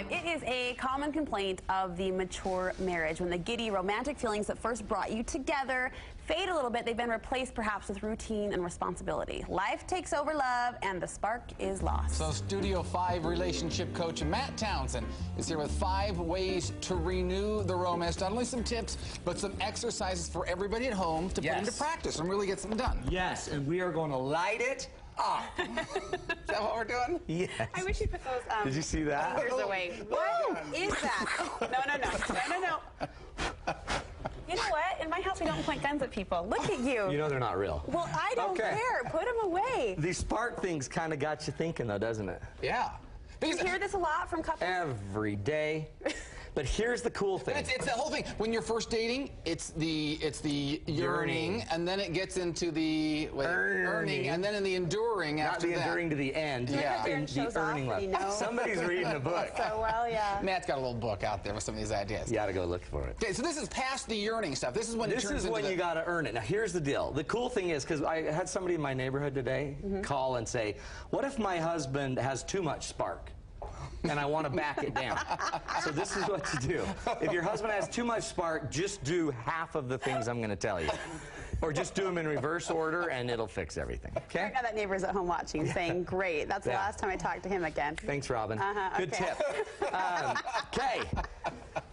5, it is a common complaint of the mature marriage when the giddy romantic feelings that first brought you together fade a little bit. They've been replaced perhaps with routine and responsibility. Life takes over love and the spark is lost. So Studio 5 relationship coach Matt Townsend is here with 5 ways to renew the romance. Not only some tips, but some exercises for everybody at home to put into practice and really get something done. Yes, and we are going to light it up. Is that what we're doing? Yes. I wish you put those Did you see that? fingers away. What is that? No. You know what? In my house, we don't point guns at people. Look at you. You know they're not real. Well, I don't care. Put them away. These spark things kind of got you thinking, though, doesn't it? Yeah. Do you hear this a lot from couples? Every day. But here's the cool thing. It's the whole thing. When you're first dating, it's the yearning, and then it gets into the earning, and then in the enduring after that. Not the enduring to the end. Yeah. In the earning level. Somebody's reading a book. So well, yeah. Matt's got a little book out there with some of these ideas. You got to go look for it. Okay, so this is past the yearning stuff. This is when you got to earn it. Now, here's the deal. The cool thing is, because I had somebody in my neighborhood today call and say, what if my husband has too much spark? And I want to back it down. So this is what you do. If your husband has too much spark, just do half of the things I'm going to tell you. Or just do them in reverse order, and it'll fix everything. Okay? Right now that neighbor's at home watching, saying, great. That's the last time I talked to him again. Thanks, Robin. Good tip. Okay.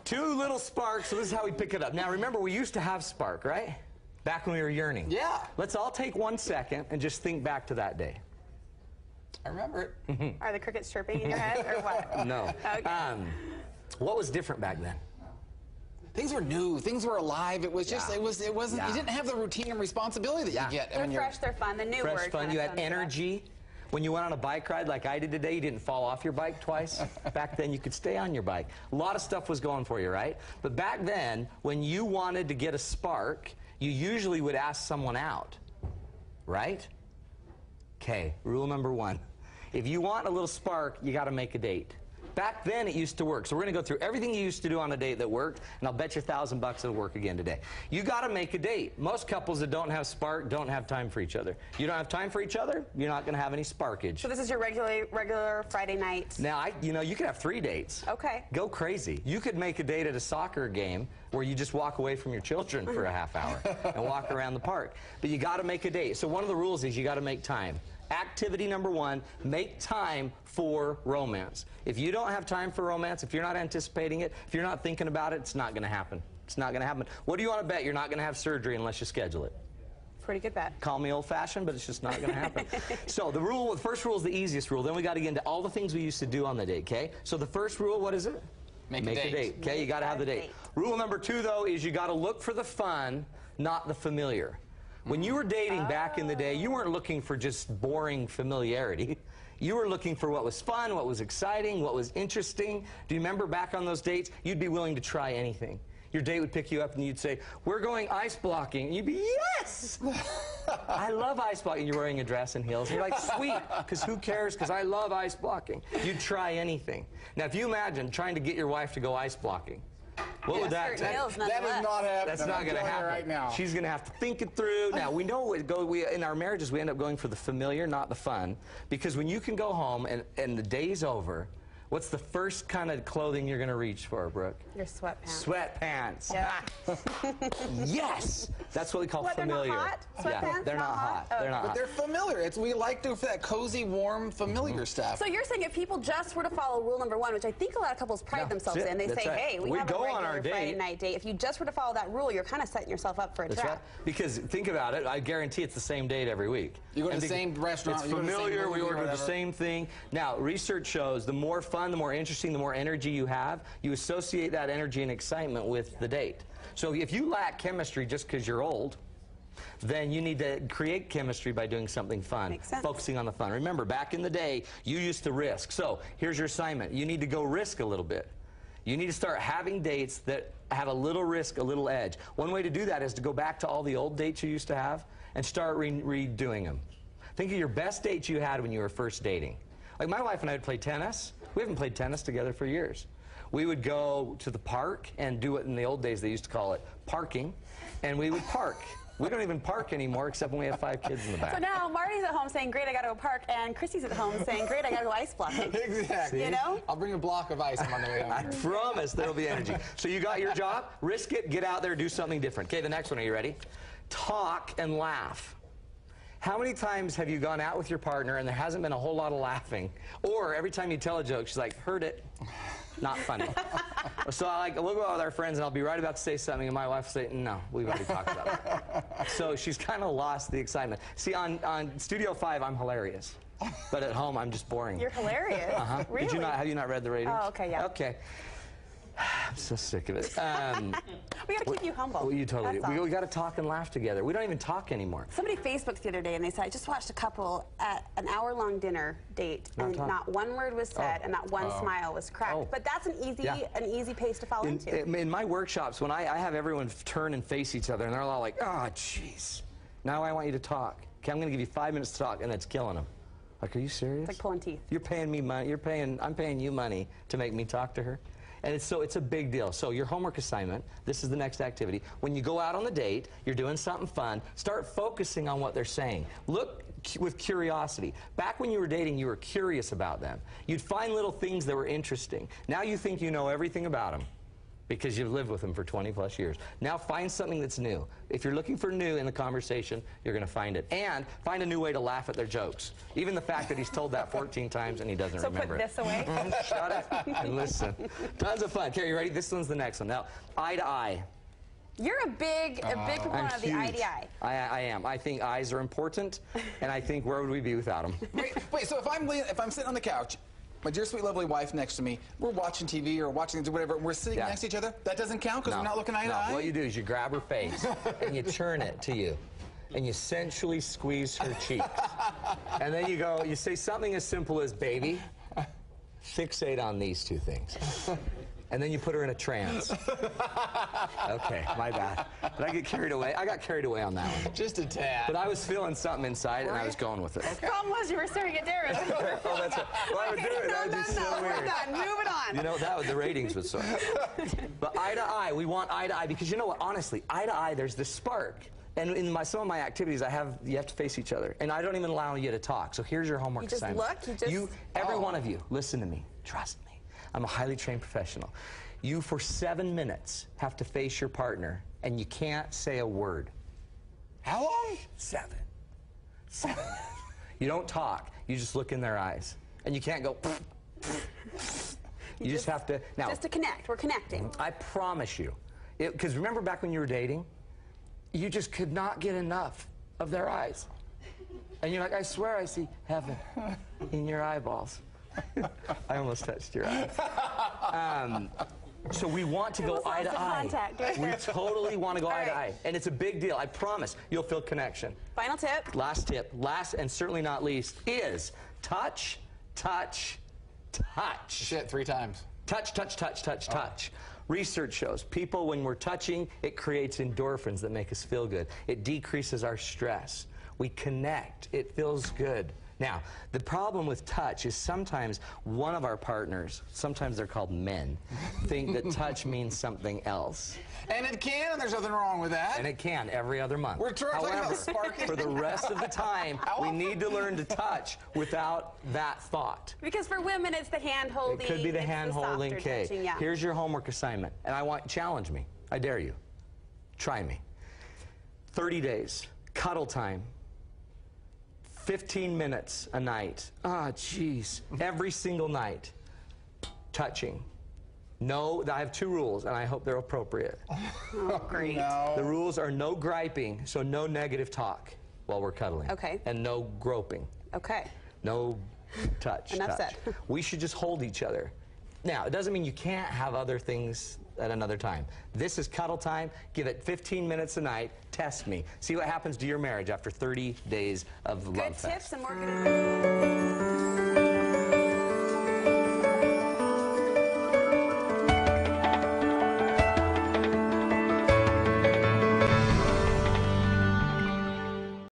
2 little sparks, so this is how we pick it up. Now, remember, we used to have spark, right? Back when we were yearning. Yeah. Let's all take 1 second and just think back to that day. I remember it. Are the crickets chirping in your head, or what? No. Okay. What was different back then? Things were new. Things were alive. It was just, it wasn't, you didn't have the routine and responsibility that you get. They're fresh, they're fun. The new fresh word. Fun. You had energy. When you went on a bike ride like I did today, you didn't fall off your bike twice. Back then, you could stay on your bike. A lot of stuff was going for you, right? But back then, when you wanted to get a spark, you usually would ask someone out, right? Okay, rule number 1. If you want a little spark, you got to make a date. Back then, it used to work. So we're going to go through everything you used to do on a date that worked, and I'll bet you $1,000 it'll work again today. You got to make a date. Most couples that don't have spark don't have time for each other. You don't have time for each other, you're not going to have any sparkage. So this is your regular Friday night? Now, you could have 3 dates. Okay. Go crazy. You could make a date at a soccer game where you just walk away from your children for a half hour and walk around the park. But you got to make a date. So one of the rules is you got to make time. Activity number 1, make time for romance. If you don't have time for romance, if you're not anticipating it, if you're not thinking about it, it's not going to happen. It's not going to happen. What do you want to bet? You're not going to have surgery unless you schedule it. Pretty good bet. Call me old-fashioned, but it's just not going to happen. So the first rule is the easiest rule. Then we got to get into all the things we used to do on the date, okay? So the first rule, what is it? Make a date. Okay, you got to have the date. Rule number 2, though, is you got to look for the fun, not the familiar. When you were dating back in the day, you weren't looking for just boring familiarity. You were looking for what was fun, what was exciting, what was interesting. Do you remember back on those dates? You'd be willing to try anything. Your date would pick you up and you'd say, we're going ice blocking. And you'd be, yes! I love ice blocking. You're wearing a dress and heels. And you're like, sweet, because who cares? Because I love ice blocking. You'd try anything. Now, if you imagine trying to get your wife to go ice blocking, what would that take? That is not happening. That's not going to happen right now. She's going to have to think it through. Now, we know in our marriages, we end up going for the familiar, not the fun. Because when you can go home and the day's over, what's the first kind of clothing you're going to reach for, Brooke? Your sweatpants. Sweatpants. Yeah. Yes! That's what we call familiar. They're not hot? Sweatpants? Yeah, they're not hot. Oh. They're not But hot. they're familiar. We like that cozy, warm, familiar stuff. So you're saying if people just were to follow rule number 1, which I think a lot of couples pride themselves in, they say, hey, we have a regular Friday night date. If you just were to follow that rule, you're kind of setting yourself up for a trap. Right. Because think about it, I guarantee it's the same date every week. You go to the same restaurant. It's familiar, we order the same thing. Now, research shows the more fun, the more interesting, the more energy you have, you associate that energy and excitement with the date. So if you lack chemistry just because you're old, then you need to create chemistry by doing something fun, Makes sense. focusing on the fun. Remember, back in the day, you used to risk. So here's your assignment. You need to go risk a little bit. You need to start having dates that have a little risk, a little edge. One way to do that is to go back to all the old dates you used to have and start redoing them. Think of your best dates you had when you were first dating. Like my wife and I would play tennis. We haven't played tennis together for years. We would go to the park and do it in the old days. They used to call it parking. And we would park. We don't even park anymore except when we have 5 kids in the back. So now Marty's at home saying, great, I got to go park, and Christy's at home saying, great, I got to go ice blocking. Exactly. You know? I'll bring a block of ice on the way home. I promise there'll be energy. So you got your job, risk it, get out there, do something different. Okay, the next one, are you ready? Talk and laugh. How many times have you gone out with your partner and there hasn't been a whole lot of laughing? Or every time you tell a joke, she's like, heard it, not funny. So we'll go out with our friends and I'll be right about to say something and my wife will say, no, we've already talked about it. So she's kind of lost the excitement. See, on Studio 5, I'm hilarious. But at home, I'm just boring. You're hilarious. Really? Did you not, have you not read the ratings? Oh, okay, yeah. Okay. I'm so sick of it. We got to keep you humble. Well, you totally do. We got to talk and laugh together. We don't even talk anymore. Somebody Facebooked the other day and they said, I just watched a couple at an hour-long dinner date and not one word was said and not one smile was cracked. But that's an easy pace to fall into. In my workshops, when I have everyone turn and face each other and they're all like, oh, jeez, now I want you to talk. Okay, I'm going to give you 5 minutes to talk, and it's killing them. Like, are you serious? It's like pulling teeth. You're paying me money. I'm paying you money to make me talk to her. And it's a big deal. So your homework assignment, this is the next activity. When you go out on the date, you're doing something fun, start focusing on what they're saying. Look with curiosity. Back when you were dating, you were curious about them. You'd find little things that were interesting. Now you think you know everything about them because you've lived with them for 20+ years. Now find something that's new. If you're looking for new in the conversation, you're going to find it. And find a new way to laugh at their jokes. Even the fact that he's told that 14 times and he doesn't remember it. So put this away? Shut up and listen. Tons of fun. Okay, you ready? This one's the next one. Now, eye to eye. You're a big proponent of the eye to eye. I am. I think eyes are important, and I think where would we be without them? Wait, so if I'm sitting on the couch, my dear, sweet, lovely wife next to me, we're watching TV or watching things or whatever, and we're sitting next to each other, that doesn't count because we're not looking eye to eye? What you do is you grab her face, and you turn it to you, and you sensually squeeze her cheeks. And then you say something as simple as, baby, fixate on these 2 things. And then you put her in a trance. Okay, my bad. Did I get carried away? I got carried away on that one. Just a tad. But I was feeling something inside, and I was going with it. The problem was you were staring at Darren. Oh, that's right. Well, I would do it. That would be so weird. We're done. Moving on. You know, the ratings would soar. But eye to eye, we want eye to eye, because you know what? Honestly, eye to eye, there's this spark. And in some of my activities, you have to face each other. And I don't even allow you to talk. So here's your homework assignment. Every one of you, listen to me. Trust me. I'm a highly trained professional. You, for 7 minutes, have to face your partner, and you can't say a word. How long? 7. 7 minutes. You don't talk. You just look in their eyes. And you can't go, you just have to. Now, just to connect. We're connecting. I promise you. Because remember back when you were dating? You just could not get enough of their eyes. And you're like, I swear I see heaven in your eyeballs. I almost touched your eye. So we want to go eye to eye. We totally want to go eye to eye. And it's a big deal. I promise you'll feel connection. Final tip. Last tip, last and certainly not least, is touch, touch, touch. Shit, 3 times. Touch, touch, touch, touch, touch. Research shows people, when we're touching, it creates endorphins that make us feel good. It decreases our stress. We connect. It feels good. Now, the problem with touch is sometimes one of our partners, sometimes they're called men, think that touch means something else. And it can, and there's nothing wrong with that. And it can, every other month. We're talking about sparking. For the rest of the time, we need to learn to touch without that thought. Because for women, it's the hand-holding. It could be the hand-holding. Okay, yeah. Here's your homework assignment, and challenge me. I dare you. Try me. 30 days, cuddle time. 15 minutes a night. Ah, jeez. Every single night. Touching. No, I have 2 rules, and I hope they're appropriate. Oh, great. No. The rules are no griping, so no negative talk while we're cuddling. Okay. And no groping. Okay. No touch. Enough said. We should just hold each other. Now, it doesn't mean you can't have other things at another time. This is cuddle time. Give it 15 minutes a night. Test me. See what happens to your marriage after 30 days of love fest. Good tips, and we're going to...